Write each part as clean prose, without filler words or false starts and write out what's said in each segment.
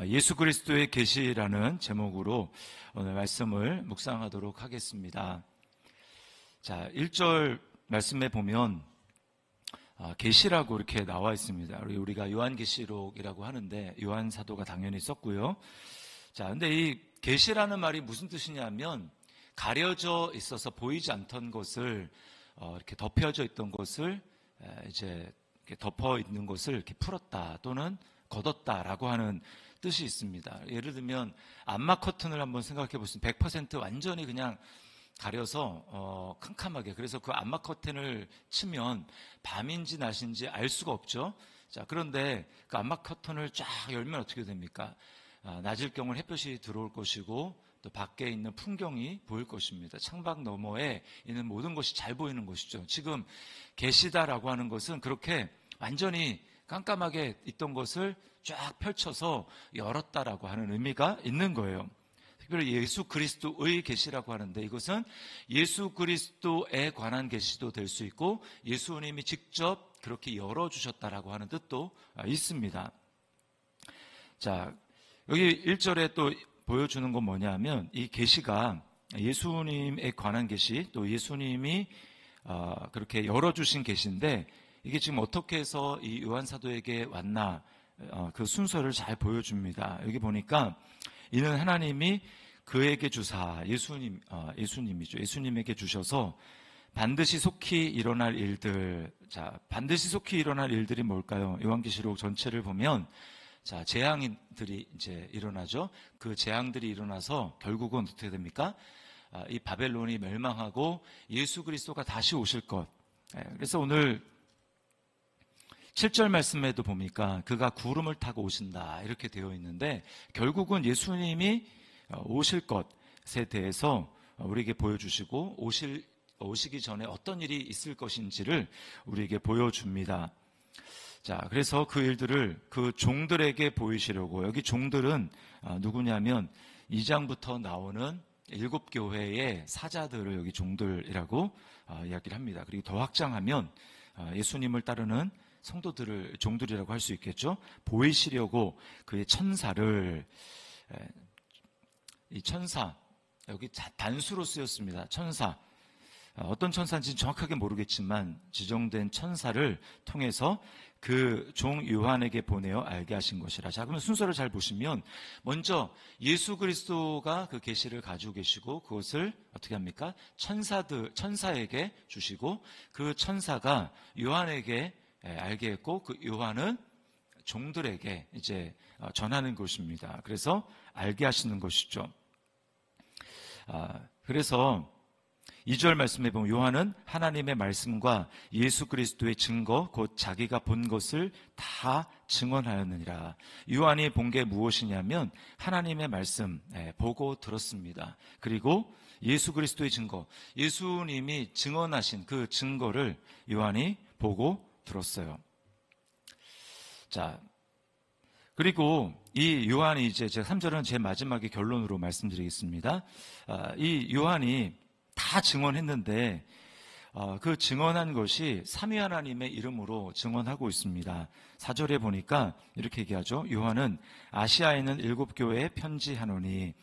예수 그리스도의 계시라는 제목으로 오늘 말씀을 묵상하도록 하겠습니다. 자, 1절 말씀에 보면 계시라고 이렇게 나와 있습니다. 우리가 요한계시록이라고 하는데 요한 사도가 당연히 썼고요. 자, 근데 이 계시라는 말이 무슨 뜻이냐면 가려져 있어서 보이지 않던 것을 이렇게 덮여져 있던 것을 이제 이렇게 덮어 있는 것을 이렇게 풀었다 또는 걷었다라고 하는 뜻이 있습니다. 예를 들면 암막 커튼을 한번 생각해 보시면 100% 완전히 그냥 가려서 캄캄하게, 그래서 그 암막 커튼을 치면 밤인지 낮인지 알 수가 없죠. 자, 그런데 그 암막 커튼을 쫙 열면 어떻게 됩니까? 낮일 경우는 햇볕이 들어올 것이고 또 밖에 있는 풍경이 보일 것입니다. 창밖 너머에 있는 모든 것이 잘 보이는 것이죠. 지금 계시다라고 하는 것은 그렇게 완전히 깜깜하게 있던 것을 쫙 펼쳐서 열었다라고 하는 의미가 있는 거예요. 특별히 예수 그리스도의 계시라고 하는데 이것은 예수 그리스도에 관한 계시도 될 수 있고 예수님이 직접 그렇게 열어주셨다라고 하는 뜻도 있습니다. 자, 여기 1절에 또 보여주는 건 뭐냐면 이 계시가 예수님에 관한 계시, 또 예수님이 그렇게 열어주신 계시인데 이게 지금 어떻게 해서 이 요한 사도에게 왔나, 그 순서를 잘 보여줍니다. 여기 보니까 이는 하나님이 그에게 주사, 예수님이죠. 예수님에게 주셔서 반드시 속히 일어날 일들. 자, 반드시 속히 일어날 일들이 뭘까요? 요한계시록 전체를 보면 자, 재앙들이 이제 일어나죠. 그 재앙들이 일어나서 결국은 어떻게 됩니까? 이 바벨론이 멸망하고 예수 그리스도가 다시 오실 것. 그래서 오늘 7절 말씀에도 보니까 그가 구름을 타고 오신다 이렇게 되어 있는데 결국은 예수님이 오실 것에 대해서 우리에게 보여주시고 오시기 전에 어떤 일이 있을 것인지를 우리에게 보여줍니다. 자, 그래서 그 일들을 그 종들에게 보이시려고, 여기 종들은 누구냐면 2장부터 나오는 7교회의 사자들을 여기 종들이라고 이야기를 합니다. 그리고 더 확장하면 예수님을 따르는 성도들을 종들이라고 할 수 있겠죠. 보이시려고 그의 천사를, 이 천사, 여기 단수로 쓰였습니다. 천사. 어떤 천사인지 정확하게 모르겠지만 지정된 천사를 통해서 그 종 요한에게 보내어 알게 하신 것이라. 자, 그러면 순서를 잘 보시면 먼저 예수 그리스도가 그 계시를 가지고 계시고 그것을 어떻게 합니까? 천사에게 주시고 그 천사가 요한에게 알게 했고 그 요한은 종들에게 이제 전하는 것입니다. 그래서 알게 하시는 것이죠. 그래서 2절 말씀에 보면 요한은 하나님의 말씀과 예수 그리스도의 증거 곧 자기가 본 것을 다 증언하였느니라. 요한이 본 게 무엇이냐면 하나님의 말씀 보고 들었습니다. 그리고 예수 그리스도의 증거, 예수님이 증언하신 그 증거를 요한이 보고 들었어요. 자, 그리고 이 요한이 이제 제가 3절은 제 마지막에 결론으로 말씀드리겠습니다. 이 요한이 다 증언했는데 그 증언한 것이 삼위 하나님의 이름으로 증언하고 있습니다. 4절에 보니까 이렇게 얘기하죠. 요한은 아시아에 있는 7교회에 편지하노니,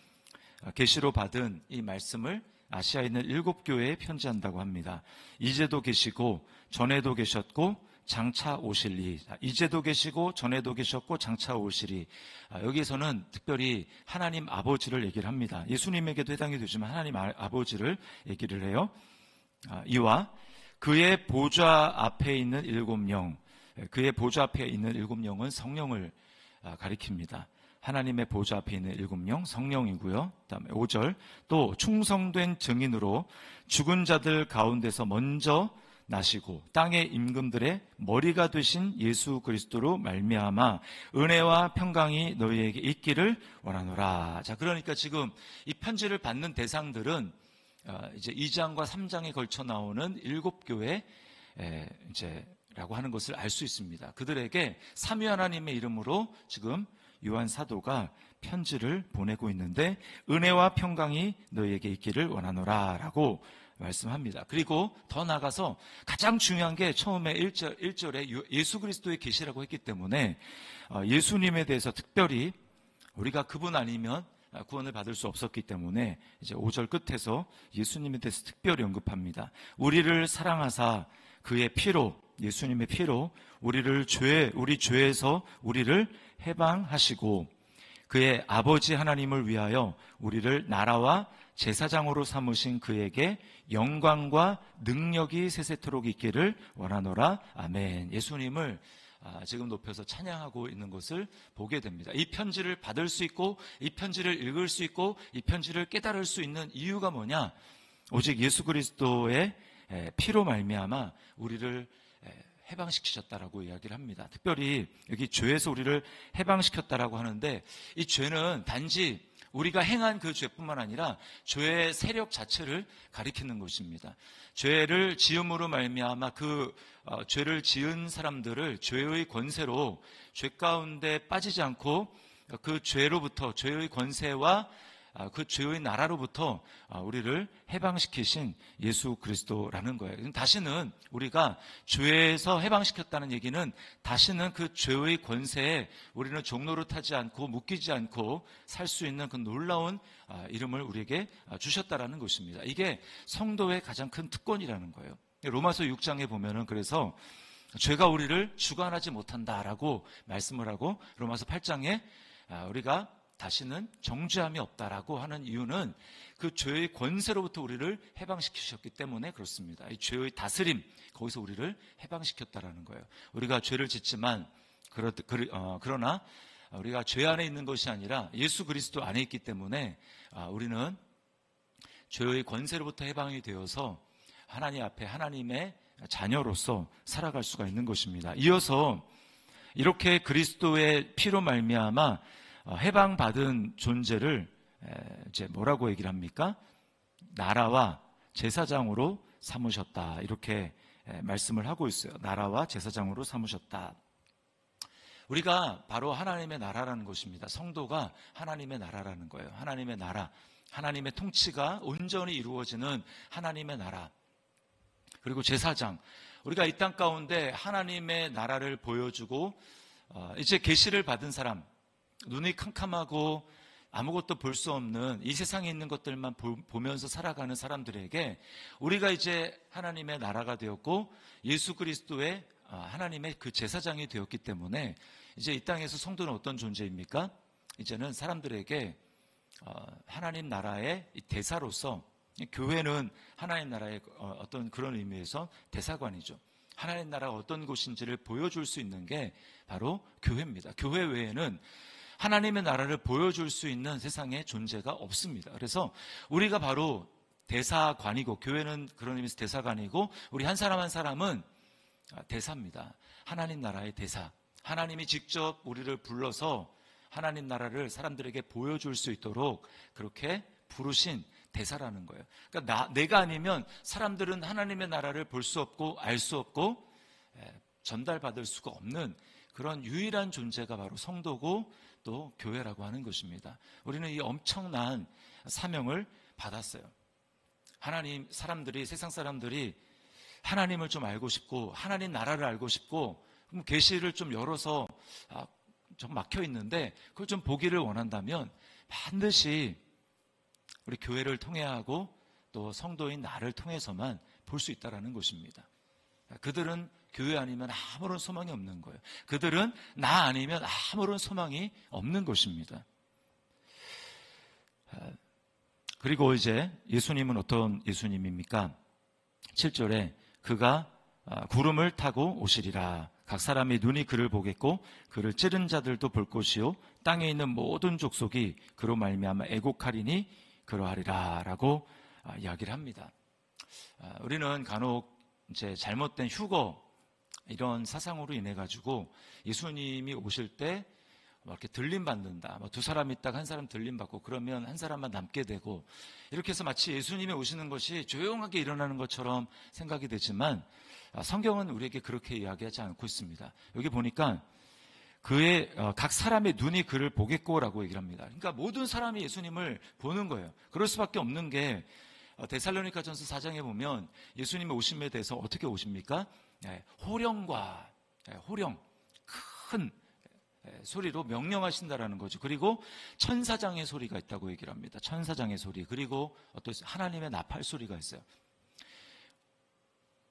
계시로 받은 이 말씀을 아시아에 있는 7교회에 편지한다고 합니다. 이제도 계시고 전에도 계셨고 장차 오실리. 이제도 계시고 전에도 계셨고 장차 오실리. 여기에서는 특별히 하나님 아버지를 얘기를 합니다. 예수님에게도 해당이 되지만 하나님 아버지를 얘기를 해요. 이와 그의 보좌 앞에 있는 7영, 그의 보좌 앞에 있는 7영은 성령을 가리킵니다. 하나님의 보좌 앞에 있는 7영, 성령이고요. 그다음에 5절, 또 충성된 증인으로 죽은 자들 가운데서 먼저 나시고 땅의 임금들의 머리가 되신 예수 그리스도로 말미암아 은혜와 평강이 너희에게 있기를 원하노라. 자, 그러니까 지금 이 편지를 받는 대상들은 이제 2장과 3장에 걸쳐 나오는 7교회 이제라고 하는 것을 알 수 있습니다. 그들에게 삼위 하나님의 이름으로 지금 요한 사도가 편지를 보내고 있는데 은혜와 평강이 너희에게 있기를 원하노라라고 말씀합니다. 그리고 더 나아가서 가장 중요한 게 처음에 1절에 예수 그리스도의 계시라고 했기 때문에 예수님에 대해서 특별히 우리가 그분 아니면 구원을 받을 수 없었기 때문에 이제 5절 끝에서 예수님에 대해서 특별히 언급합니다. 우리를 사랑하사 그의 피로, 예수님의 피로 우리 죄에서 우리를 해방하시고 그의 아버지 하나님을 위하여 우리를 나라와 제사장으로 삼으신 그에게 영광과 능력이 세세토록 있기를 원하노라. 아멘. 예수님을 지금 높여서 찬양하고 있는 것을 보게 됩니다. 이 편지를 받을 수 있고 이 편지를 읽을 수 있고 이 편지를 깨달을 수 있는 이유가 뭐냐? 오직 예수 그리스도의 피로 말미암아 우리를 해방시키셨다라고 이야기를 합니다. 특별히 여기 죄에서 우리를 해방시켰다라고 하는데 이 죄는 단지 우리가 행한 그 죄뿐만 아니라 죄의 세력 자체를 가리키는 것입니다. 죄를 지음으로 말미암아 그 죄를 지은 사람들을 죄의 권세로 죄 가운데 빠지지 않고 그 죄로부터 죄의 권세와 그 죄의 나라로부터 우리를 해방시키신 예수 그리스도라는 거예요. 다시는 우리가 죄에서 해방시켰다는 얘기는 다시는 그 죄의 권세에 우리는 종노릇하지 않고 묶이지 않고 살 수 있는 그 놀라운 이름을 우리에게 주셨다라는 것입니다. 이게 성도의 가장 큰 특권이라는 거예요. 로마서 6장에 보면은 그래서 죄가 우리를 주관하지 못한다라고 말씀을 하고 로마서 8장에 우리가 다시는 정죄함이 없다라고 하는 이유는 그 죄의 권세로부터 우리를 해방시키셨기 때문에 그렇습니다. 이 죄의 다스림, 거기서 우리를 해방시켰다라는 거예요. 우리가 죄를 짓지만 그러나 우리가 죄 안에 있는 것이 아니라 예수 그리스도 안에 있기 때문에 우리는 죄의 권세로부터 해방이 되어서 하나님 앞에 하나님의 자녀로서 살아갈 수가 있는 것입니다. 이어서 이렇게 그리스도의 피로 말미암아 해방받은 존재를 이제 뭐라고 얘기를 합니까? 나라와 제사장으로 삼으셨다. 이렇게 말씀을 하고 있어요. 나라와 제사장으로 삼으셨다. 우리가 바로 하나님의 나라라는 것입니다. 성도가 하나님의 나라라는 거예요. 하나님의 나라, 하나님의 통치가 온전히 이루어지는 하나님의 나라. 그리고 제사장, 우리가 이 땅 가운데 하나님의 나라를 보여주고 이제 계시를 받은 사람, 눈이 캄캄하고 아무것도 볼 수 없는 이 세상에 있는 것들만 보면서 살아가는 사람들에게 우리가 이제 하나님의 나라가 되었고 예수 그리스도의 하나님의 그 제사장이 되었기 때문에 이제 이 땅에서 성도는 어떤 존재입니까? 이제는 사람들에게 하나님 나라의 대사로서, 교회는 하나님 나라의 어떤 그런 의미에서 대사관이죠. 하나님 나라가 어떤 곳인지를 보여줄 수 있는 게 바로 교회입니다. 교회 외에는 하나님의 나라를 보여줄 수 있는 세상에 존재가 없습니다. 그래서 우리가 바로 대사관이고, 교회는 그런 의미에서 대사관이고, 우리 한 사람 한 사람은 대사입니다. 하나님 나라의 대사. 하나님이 직접 우리를 불러서 하나님 나라를 사람들에게 보여줄 수 있도록 그렇게 부르신 대사라는 거예요. 그러니까 내가 아니면 사람들은 하나님의 나라를 볼 수 없고 알 수 없고 전달받을 수가 없는 그런 유일한 존재가 바로 성도고 또 교회라고 하는 것입니다. 우리는 이 엄청난 사명을 받았어요. 세상 사람들이 하나님을 좀 알고 싶고 하나님 나라를 알고 싶고 그럼 계시를 좀 열어서 좀 막혀 있는데 그걸 좀 보기를 원한다면 반드시 우리 교회를 통해야 하고 또 성도인 나를 통해서만 볼 수 있다는 것입니다. 그들은 교회 아니면 아무런 소망이 없는 거예요. 그들은 나 아니면 아무런 소망이 없는 것입니다. 그리고 이제 예수님은 어떤 예수님입니까? 7절에 그가 구름을 타고 오시리라. 각 사람의 눈이 그를 보겠고 그를 찌른 자들도 볼 것이요 땅에 있는 모든 족속이 그로 말미암아 애곡하리니 그러하리라 라고 이야기를 합니다. 우리는 간혹 이제 잘못된 휴거 이런 사상으로 인해 가지고 예수님이 오실 때 이렇게 들림 받는다. 두 사람 있다가 한 사람 들림 받고 그러면 한 사람만 남게 되고 이렇게 해서 마치 예수님이 오시는 것이 조용하게 일어나는 것처럼 생각이 되지만 성경은 우리에게 그렇게 이야기하지 않고 있습니다. 여기 보니까 그의 각 사람의 눈이 그를 보겠고라고 얘기를 합니다. 그러니까 모든 사람이 예수님을 보는 거예요. 그럴 수밖에 없는 게 데살로니가전서 4장에 보면 예수님의 오심에 대해서 어떻게 오십니까? 호령과 호령, 큰 소리로 명령하신다라는 거죠. 그리고 천사장의 소리가 있다고 얘기를 합니다. 천사장의 소리. 그리고 어떤 하나님의 나팔 소리가 있어요.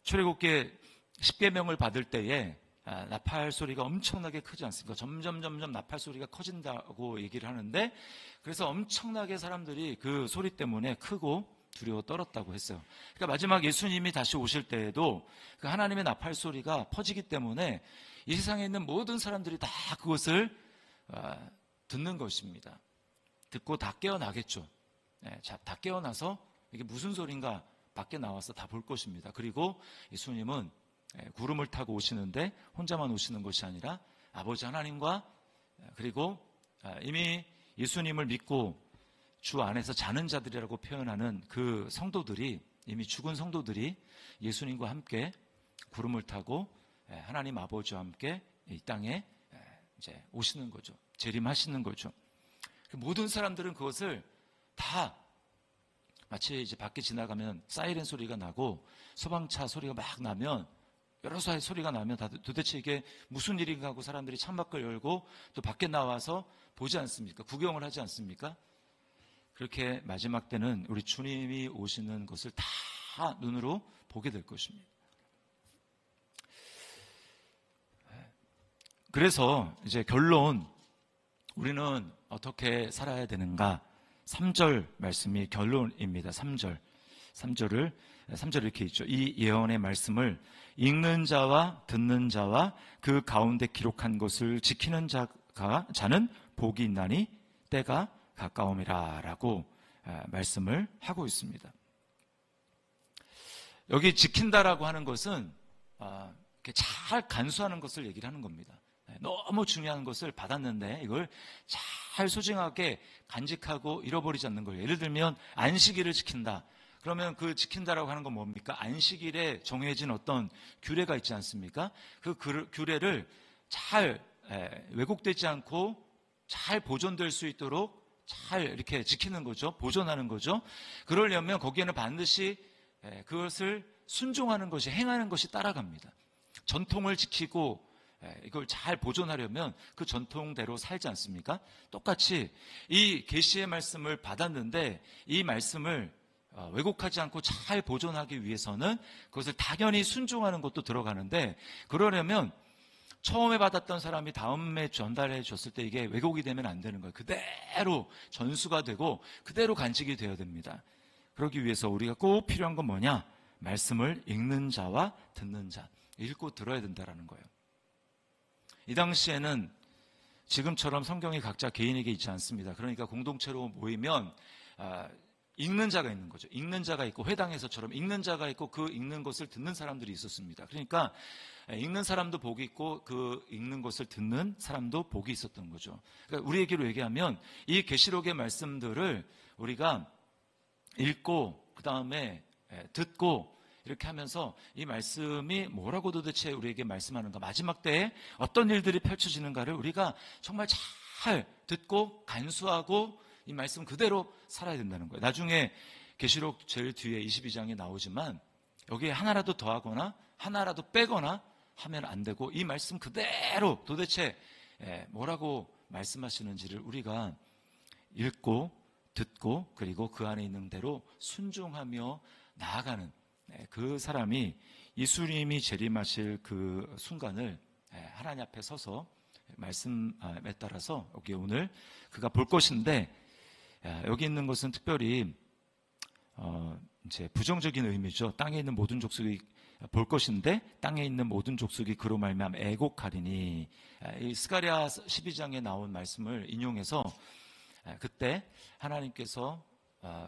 출애굽기 10계명을 받을 때에 나팔 소리가 엄청나게 크지 않습니까? 점점 나팔 소리가 커진다고 얘기를 하는데, 그래서 엄청나게 사람들이 그 소리 때문에 크고 두려워 떨었다고 했어요. 그러니까 마지막 예수님이 다시 오실 때에도 그 하나님의 나팔 소리가 퍼지기 때문에 이 세상에 있는 모든 사람들이 다 그것을 듣는 것입니다. 듣고 다 깨어나겠죠. 다 깨어나서 이게 무슨 소린가 밖에 나와서 다 볼 것입니다. 그리고 예수님은 구름을 타고 오시는데 혼자만 오시는 것이 아니라 아버지 하나님과, 그리고 이미 예수님을 믿고 주 안에서 자는 자들이라고 표현하는 그 성도들이, 이미 죽은 성도들이 예수님과 함께 구름을 타고 하나님 아버지와 함께 이 땅에 이제 오시는 거죠. 재림하시는 거죠. 모든 사람들은 그것을 다 마치 이제 밖에 지나가면 사이렌 소리가 나고 소방차 소리가 막 나면, 여러 사의 소리가 나면 도대체 이게 무슨 일인가 하고 사람들이 창밖을 열고 또 밖에 나와서 보지 않습니까? 구경을 하지 않습니까? 그렇게 마지막 때는 우리 주님이 오시는 것을 다 눈으로 보게 될 것입니다. 그래서 이제 결론, 우리는 어떻게 살아야 되는가? 3절 말씀이 결론입니다. 3절을 이렇게 있죠. 이 예언의 말씀을 읽는 자와 듣는 자와 그 가운데 기록한 것을 지키는 자는 복이 있나니 때가 가까움이라 라고 말씀을 하고 있습니다. 여기 지킨다라고 하는 것은 잘 간수하는 것을 얘기를 하는 겁니다. 너무 중요한 것을 받았는데 이걸 잘 소중하게 간직하고 잃어버리지 않는 거예요. 예를 들면 안식일을 지킨다. 그러면 그 지킨다라고 하는 건 뭡니까? 안식일에 정해진 어떤 규례가 있지 않습니까? 그 규례를 잘 왜곡되지 않고 잘 보존될 수 있도록 잘 이렇게 지키는 거죠. 보존하는 거죠. 그러려면 거기에는 반드시 그것을 순종하는 것이, 행하는 것이 따라갑니다. 전통을 지키고 이걸 잘 보존하려면 그 전통대로 살지 않습니까? 똑같이 이 계시의 말씀을 받았는데 이 말씀을 왜곡하지 않고 잘 보존하기 위해서는 그것을 당연히 순종하는 것도 들어가는데, 그러려면 처음에 받았던 사람이 다음에 전달해 줬을 때 이게 왜곡이 되면 안 되는 거예요. 그대로 전수가 되고 그대로 간직이 되어야 됩니다. 그러기 위해서 우리가 꼭 필요한 건 뭐냐? 말씀을 읽는 자와 듣는 자, 읽고 들어야 된다는 거예요. 이 당시에는 지금처럼 성경이 각자 개인에게 있지 않습니다. 그러니까 공동체로 모이면 읽는 자가 있는 거죠. 읽는 자가 있고, 회당에서처럼 읽는 자가 있고 그 읽는 것을 듣는 사람들이 있었습니다. 그러니까 읽는 사람도 복이 있고 그 읽는 것을 듣는 사람도 복이 있었던 거죠. 그러니까 우리 얘기로 얘기하면 이 계시록의 말씀들을 우리가 읽고 그 다음에 듣고 이렇게 하면서 이 말씀이 뭐라고 도대체 우리에게 말씀하는가, 마지막 때에 어떤 일들이 펼쳐지는가를 우리가 정말 잘 듣고 간수하고 이 말씀 그대로 살아야 된다는 거예요. 나중에 계시록 제일 뒤에 22장에 나오지만 여기에 하나라도 더하거나 하나라도 빼거나 하면 안 되고 이 말씀 그대로 도대체 뭐라고 말씀하시는지를 우리가 읽고 듣고 그리고 그 안에 있는 대로 순종하며 나아가는 그 사람이 예수님이 재림하실 그 순간을 하나님 앞에 서서 말씀에 따라서 여기 오늘 그가 볼 것인데, 여기 있는 것은 특별히 이제 부정적인 의미죠. 땅에 있는 모든 족속이 볼 것인데 땅에 있는 모든 족속이 그로 말미암아 애곡하리니, 이 스가랴 12장에 나온 말씀을 인용해서 그때 하나님께서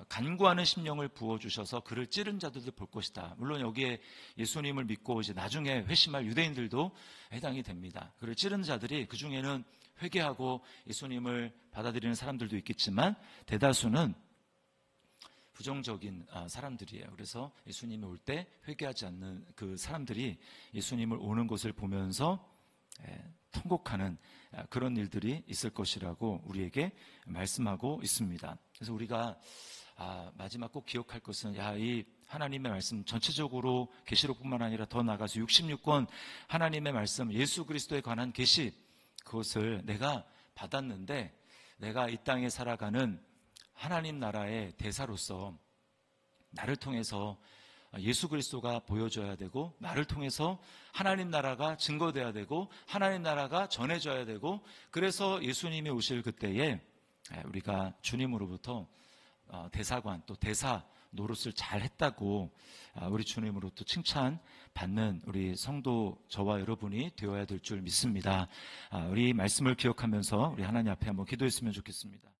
간구하는 심령을 부어주셔서 그를 찌른 자들도 볼 것이다. 물론 여기에 예수님을 믿고 이제 나중에 회심할 유대인들도 해당이 됩니다. 그를 찌른 자들이, 그 중에는 회개하고 예수님을 받아들이는 사람들도 있겠지만 대다수는 부정적인 사람들이에요. 그래서 예수님이 올 때 회개하지 않는 그 사람들이 예수님을 오는 것을 보면서 통곡하는 그런 일들이 있을 것이라고 우리에게 말씀하고 있습니다. 그래서 우리가 마지막 꼭 기억할 것은, 이 하나님의 말씀 전체적으로 계시록뿐만 아니라 더 나아가서 66권 하나님의 말씀, 예수 그리스도에 관한 계시, 그것을 내가 받았는데 내가 이 땅에 살아가는 하나님 나라의 대사로서 나를 통해서 예수 그리스도가 보여줘야 되고, 나를 통해서 하나님 나라가 증거돼야 되고, 하나님 나라가 전해져야 되고, 그래서 예수님이 오실 그때에 우리가 주님으로부터 대사관 또 대사 노릇을 잘 했다고 우리 주님으로부터 칭찬받는 우리 성도 저와 여러분이 되어야 될 줄 믿습니다. 우리 말씀을 기억하면서 우리 하나님 앞에 한번 기도했으면 좋겠습니다.